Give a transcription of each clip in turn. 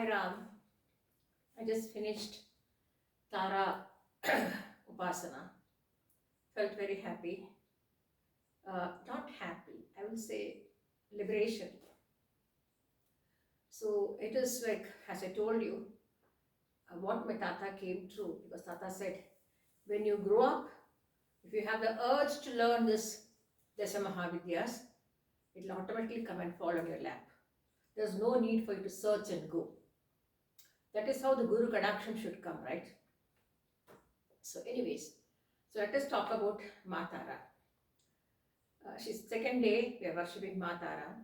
Sai Ram. I just finished Thara Upasana. Felt very happy. Not happy, I will say liberation. So it is like, as I told you, what my Tata came through. Because Tata said, when you grow up, if you have the urge to learn this Dasa Mahavidyas, it will automatically come and fall on your lap. There's no need for you to search and go. That is how the Guru Kadaksham should come, right? So anyways, so let us talk about Ma Thara. She's second day, we are worshipping Ma Thara.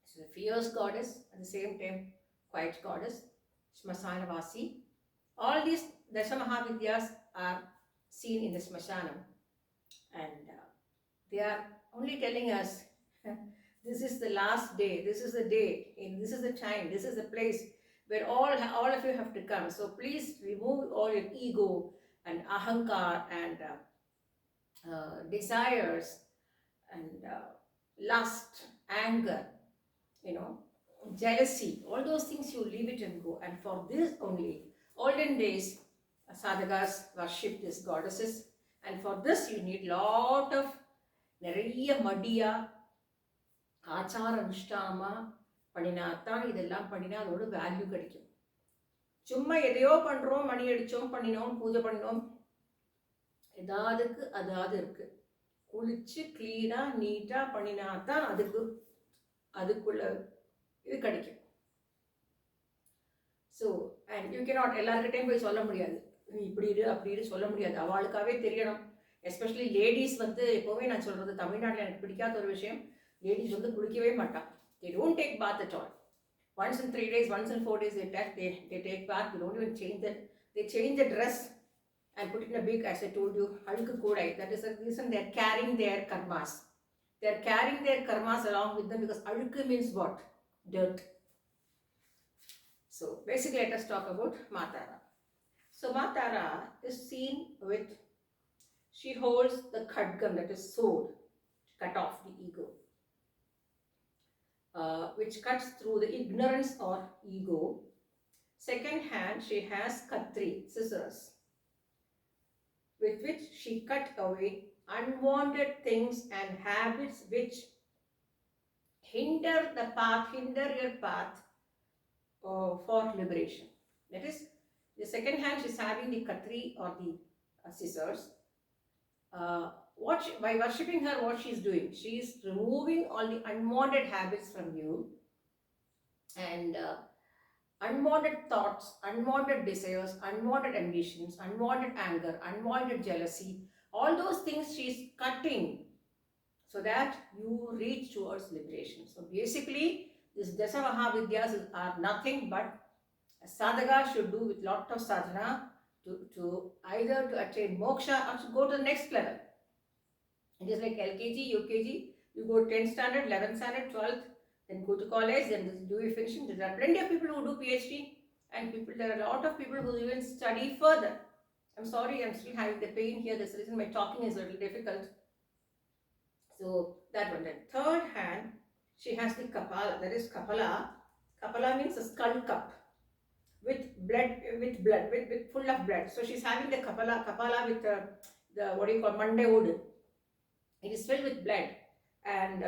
She's a fierce goddess, at the same time, quiet goddess, Smasanavasi. All these Dasha Mahavidyas are seen in the Smashanam, and they are only telling us this is the last day, this is the day, this is the time, this is the place where all of you have to come. So please remove all your ego and ahankar and desires and lust, anger, jealousy, all those things you leave it and go. And for this only, olden days, sadhakas worship these goddesses, and for this you need lot of நிறைய மடியா ஆச்சார அனுஷ்டானமா பண்ணினாத்தான் இதெல்லாம் பண்ணினா அதோட value கிடைக்கும். சும்மா எதையோ பண்றோம், மணி அடிச்சோம், பண்ணினோம், பூஜை பண்ணினோம், ஏதாவதுக்கு அதாவது இருக்கு. குளிச்சு கிளீனா நீட்டா பண்ணினாத்தான் அதுக்குள்ள இது கிடைக்கும். ஸோ அண்ட் யூ கேனாட் எல்லாருக்கிட்டையும் போய் சொல்ல முடியாது, நீ இப்படி இரு அப்படி இரு சொல்ல முடியாது. அவளுக்காகவே தெரியணும். எஸ்பெஷலி லேடிஸ் எப்போவுமே நான் சொல்கிறது, தமிழ்நாட்டில் எனக்கு பிடிக்காத ஒரு விஷயம், லேடிஸ் குளிக்கவே மாட்டான். They don't take bath at all. Once in 3 days, once in 4 days they take bath. They don't even change that. They change the dress and put it in a big, as I told you, alukku kodai. That is the reason they are carrying their karmas. They are carrying their karmas along with them, because alukku means what? Dirt. So basically let us talk about Ma Thara. So Ma Thara is seen with, she holds the khadgam, that is sword, to cut off the ego, which cuts through the ignorance or ego. Second hand, she has katri, scissors, with which she cut away unwanted things and habits which hinder your path for liberation. That is, the second hand, she's having the katri or the scissors. By worshipping her, what she's doing, she's removing all the unwanted habits from you, and unwanted thoughts, unwanted desires, unwanted ambitions, unwanted anger, unwanted jealousy, all those things she's cutting so that you reach towards liberation. So basically, these Dasa Mahavidyas are nothing but a sadhaka should do with lot of sadhana to either to attain moksha or to go to the next level. It is like LKG, UKG, you go 10th standard, 11th standard, 12th, then go to college, then do your finishing. There are plenty of people who do PhD, and there are a lot of people who even study further. I'm sorry, I'm still having the pain here. That's the reason my talking is a little difficult. So that one. Then third hand, she has the kapala, that is kapala. Kapala means a skull cup with full of blood. So she's having the kapala with the what do you call, mande wood. It is filled with blood, and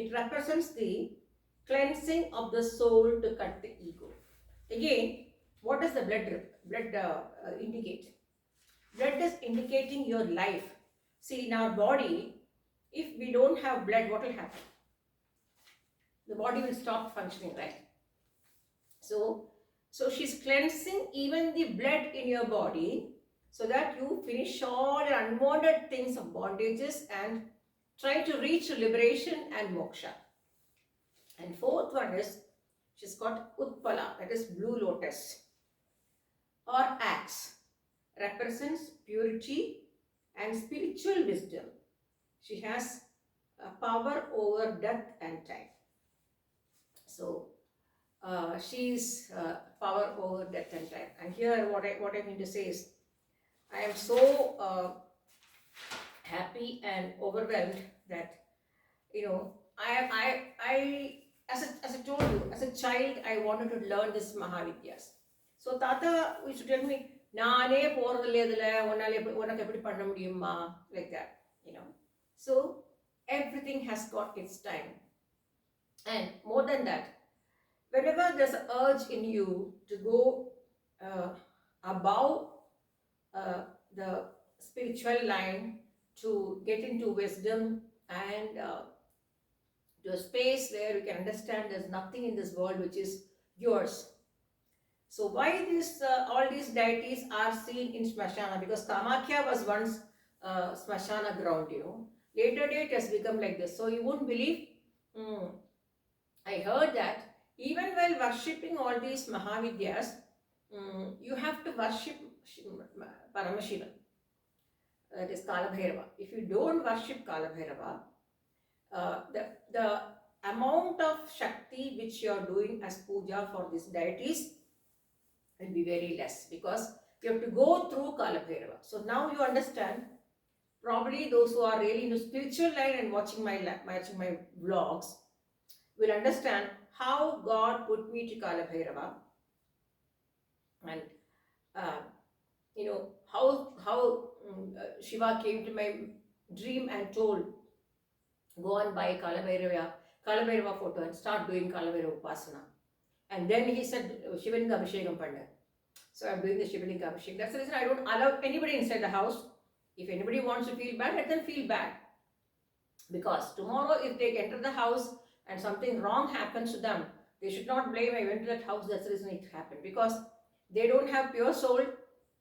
it represents the cleansing of the soul to cut the ego. Again, what does the blood indicate? Blood is indicating your life. See, in our body, if we don't have blood, what will happen? The body will stop functioning, right? So she's cleansing even the blood in your body, so that you finish all your unwanted things of bondages and try to reach liberation and moksha. And fourth one is, she's got Utpala, that is blue lotus or axe, represents purity and spiritual wisdom. She has power over death and time. So she's power over death and time. And here what I mean to say is, I am so happy and overwhelmed that I as I told you, as a child, I wanted to learn this Mahavidyas. So Tata used to tell me, "Naane போறதில்ல இதுல உனக்கு எப்படி பண்ண முடியுமா?" Like that, you know. So everything has got its time, and more than that, whenever there's an urge in you to go uh, above uh, the spiritual line, to get into wisdom and to a space where you can understand there's nothing in this world which is yours. So why this all these deities are seen in Smashana? Because Kamakhya was once Smashana ground, you know. Later date has become like this. So you won't believe. Hmm, I heard that even while worshipping all these Mahavidyas, you have to worship Paramashiva, that is Kalabhairava. If you don't worship Kalabhairava, the amount of Shakti which you are doing as puja for these deities will be very less, because you have to go through Kalabhairava. So now you understand, probably those who are really in the spiritual line and watching my vlogs will understand how God put me to Kalabhairava, and uh, you know how Shiva came to my dream and told, go and buy Kalabhairava photo and start doing Kalabhairava Upasana. And then he said, Shivalinga Abhishekam Panda. So I'm doing the Shivalinga Abhishekam. That's the reason I don't allow anybody inside the house. If anybody wants to feel bad, let them feel bad. Because tomorrow if they enter the house and something wrong happens to them, they should not blame, I went to that house, that's the reason it happened. Because they don't have pure soul,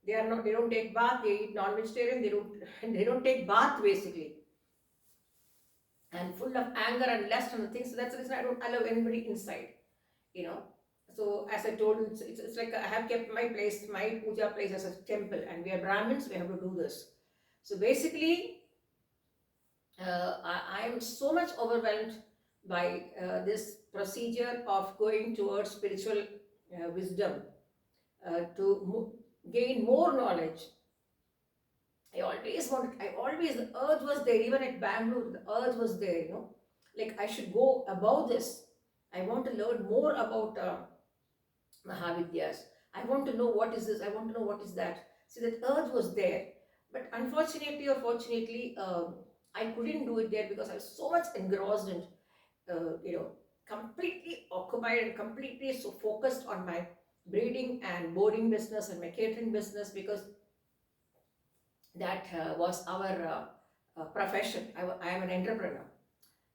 they don't take bath, they eat non-vegetarian, they don't take bath basically. And full of anger and lust and things. So that's the reason I don't allow anybody inside, you know. So as I told you, it's like I have kept my place, my puja place as a temple, and we are Brahmins, we have to do this. So basically, I am so much overwhelmed by this procedure of going towards spiritual wisdom, to gain more knowledge. The urge was there, even at Bangalore, the urge was there, you know. Like I should go above this. I want to learn more about Mahavidyas. I want to know what is this, I want to know what is that. See, that urge was there. But unfortunately or fortunately, I couldn't do it there because I was so much engrossed and, you know, completely occupied and completely so focused on my breeding and boarding business and my catering business, because that was our profession. I am an entrepreneur.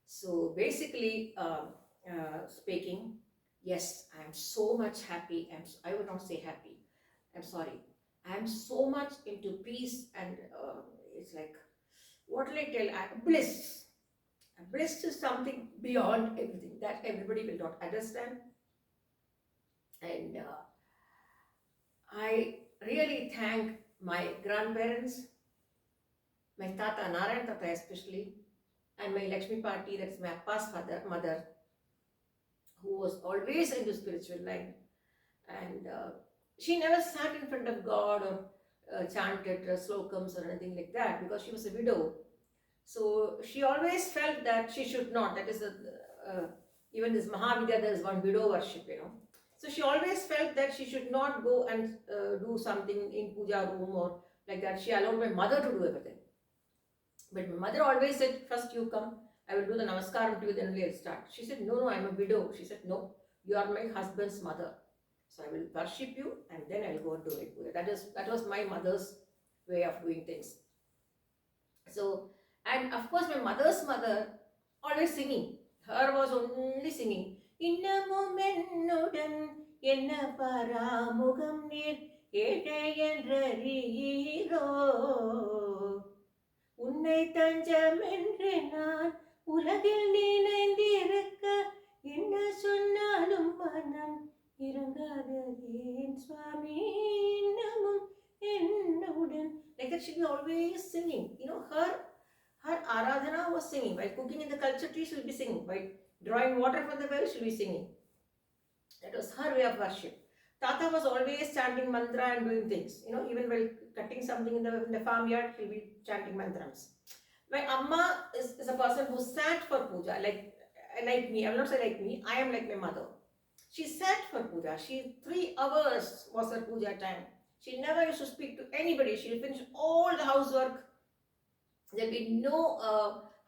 So basically, speaking, yes, I am so much happy. I would not say happy. I'm sorry. I am so much into peace, and it's like, what will I tell? Bliss. Bliss is something beyond everything that everybody will not understand. And I really thank my grandparents, my Tata, Narayan Tata especially, and my Lakshmi Party, that's my Appa's mother, who was always into spiritual line. And she never sat in front of God or chanted slokams or anything like that, because she was a widow. So she always felt that she should not. That is, even this Mahavidya, there is one widow worship, you know. So she always felt that she should not go and do something in puja room or like that. She allowed my mother to do everything. But my mother always said, first you come, I will do the namaskaram to you, then only I'll start. She said, no, I'm a widow. She said, no, you are my husband's mother. So I will worship you and then I'll go and do it. That was my mother's way of doing things. So, and of course my mother's mother always singing. Her was only singing. இன்னமும் என்னுடன் என்ன பராமுகம் நீர் ஏழையன்றீரோ உன்னை தஞ்சமென்று நான் உலகில் நினைந்திருக்க என்ன சொன்னாலும் மனம் இறங்காதேன் சுவாமி இன்னமும் என்னுடன். Like that, she was always singing. You know, her aradhana was singing. While cooking in the culture tree, she will be singing. While drawing water from the well, she will be singing. That was her way of worship. Tata was always chanting mantra and doing things. You know, even while cutting something in the farmyard, he'll be chanting mantras. My amma is a person who sat for puja. Like like me. I will not say like me. I am like my mother. She sat for puja. 3 hours was her puja time. She never used to speak to anybody. She'll finish all the housework. There'll be no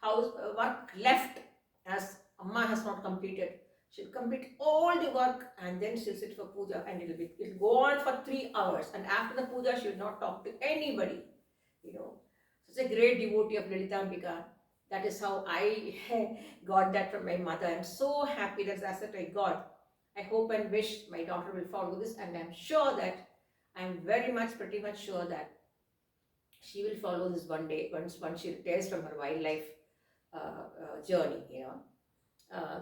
house work left as Amma has not completed. She'll complete all the work and then she'll sit for puja, and it'll go on for 3 hours. And after the puja, she'll not talk to anybody. You know, such a great devotee of Lalitambika. That is how I got that from my mother. I'm so happy that's what I got. I hope and wish my daughter will follow this, and I'm sure that I'm pretty much sure that she will follow this one day once she retires from her wildlife journey.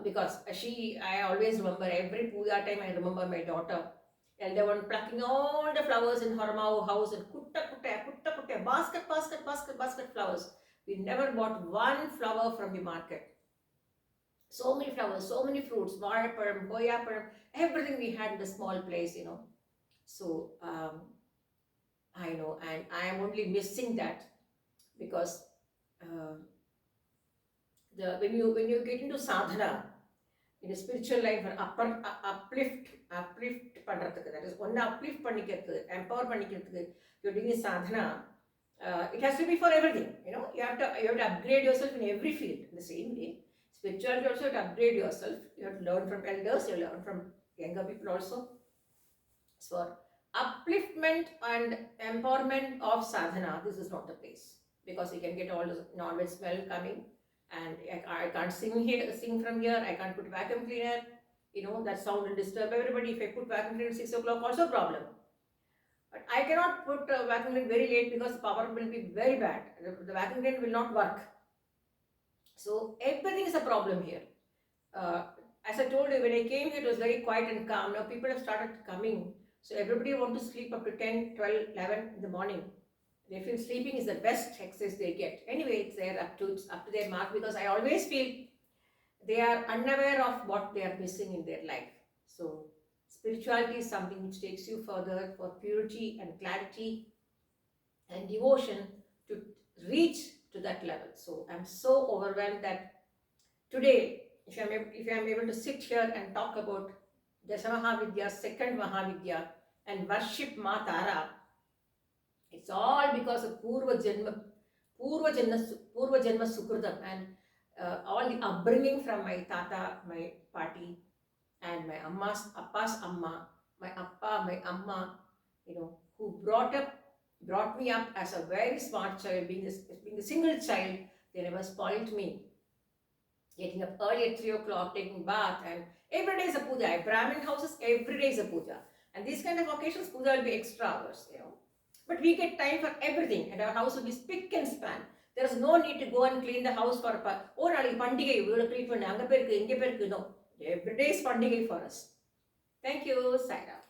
Because I always remember every puja time. I remember my daughter, elder one, plucking all the flowers in her house and kutta, basket flowers. We never bought one flower from the market. So many flowers, so many fruits, vadaparam, goyaparam, everything we had in the small place. So I know, and I am only missing that because uh, when you get into sadhana in a spiritual life, uplift பண்றதுக்கு, that is one uplift பண்ணிக்கிறதுக்கு, empower பண்ணிக்கிறதுக்கு, you're doing sadhana. It has to be for everything. You have to upgrade yourself in every field. In the same way, spirituality also, you have to upgrade yourself. You have to learn from elders. You learn from younger people also. So for upliftment and empowerment of sadhana, this is not the place, because you can get all the non-veg smell coming, and I can't sing from here. I can't put vacuum cleaner. That sound will disturb everybody. If I put vacuum cleaner at 6 o'clock, also a problem. But I cannot put vacuum cleaner very late because the power will be very bad. The vacuum cleaner will not work. So everything is a problem here. As I told you, when I came here, it was very quiet and calm. Now people have started coming. So everybody wants to sleep up to 10, 12, 11 in the morning. They feel sleeping is the best exercise they get. Anyway, it's up to their mark, because I always feel they are unaware of what they are missing in their life. So spirituality is something which takes you further for purity and clarity and devotion to reach to that level. So I'm so overwhelmed that today, if I'm able to sit here and talk about Dasa Mahavidya, second Mahavidya, and worship Ma Thara, it's all because of Purva Janma Sukrutam, and all the upbringing from my Tata, my Pati, and my Appa's Amma, my Appa, my Amma, who brought me up as a very smart child, being the single child. They never spoiled me. Getting up early at 3 o'clock, taking bath, and every day is a puja. Brahmin houses, every day is a puja. And these kind of occasions, puja will be extra hours. But we get time for everything, and our house will be spick and span. There is no need to go and clean the house for Pandigai, we will clean for Nanga Perku, Inge Perku. No. Every day is Pandigai for us. Thank you, Saira.